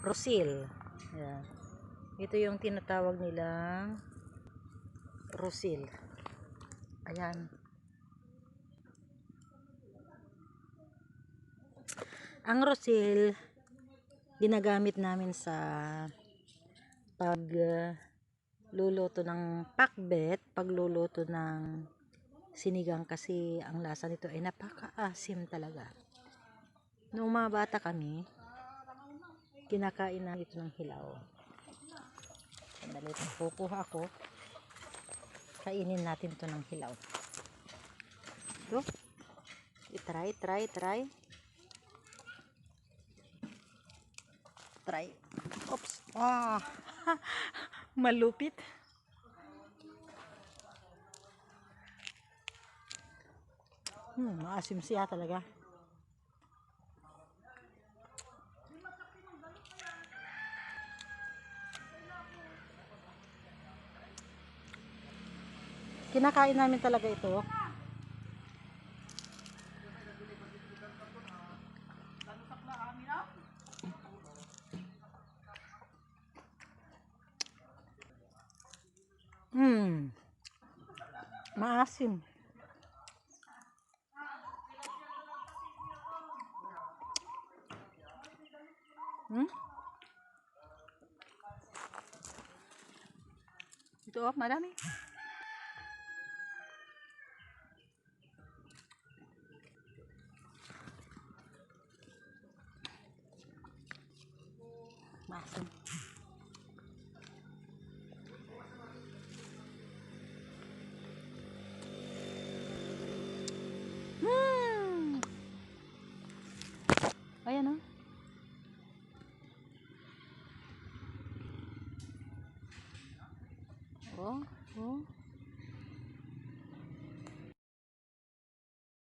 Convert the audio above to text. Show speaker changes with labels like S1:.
S1: Rosil. Ayan. Ito yung tinatawag nilang Rosil. Ayan. Ang Rosil, ginagamit namin sa pagluluto ng pakbet, pagluluto ng sinigang, kasi ang lasa nito ay napakaasim talaga. Noong mga bata kami, kinakain na ito ng hilaw. Sandali, kukuha ako. Kainin natin ito ng hilaw. Ito. I-try. Oops. Ah, malupit. Maasim siya talaga. Kinakain namin talaga ito. Maasim. Ito, marami. Maasim. Ayan, oh. Oh.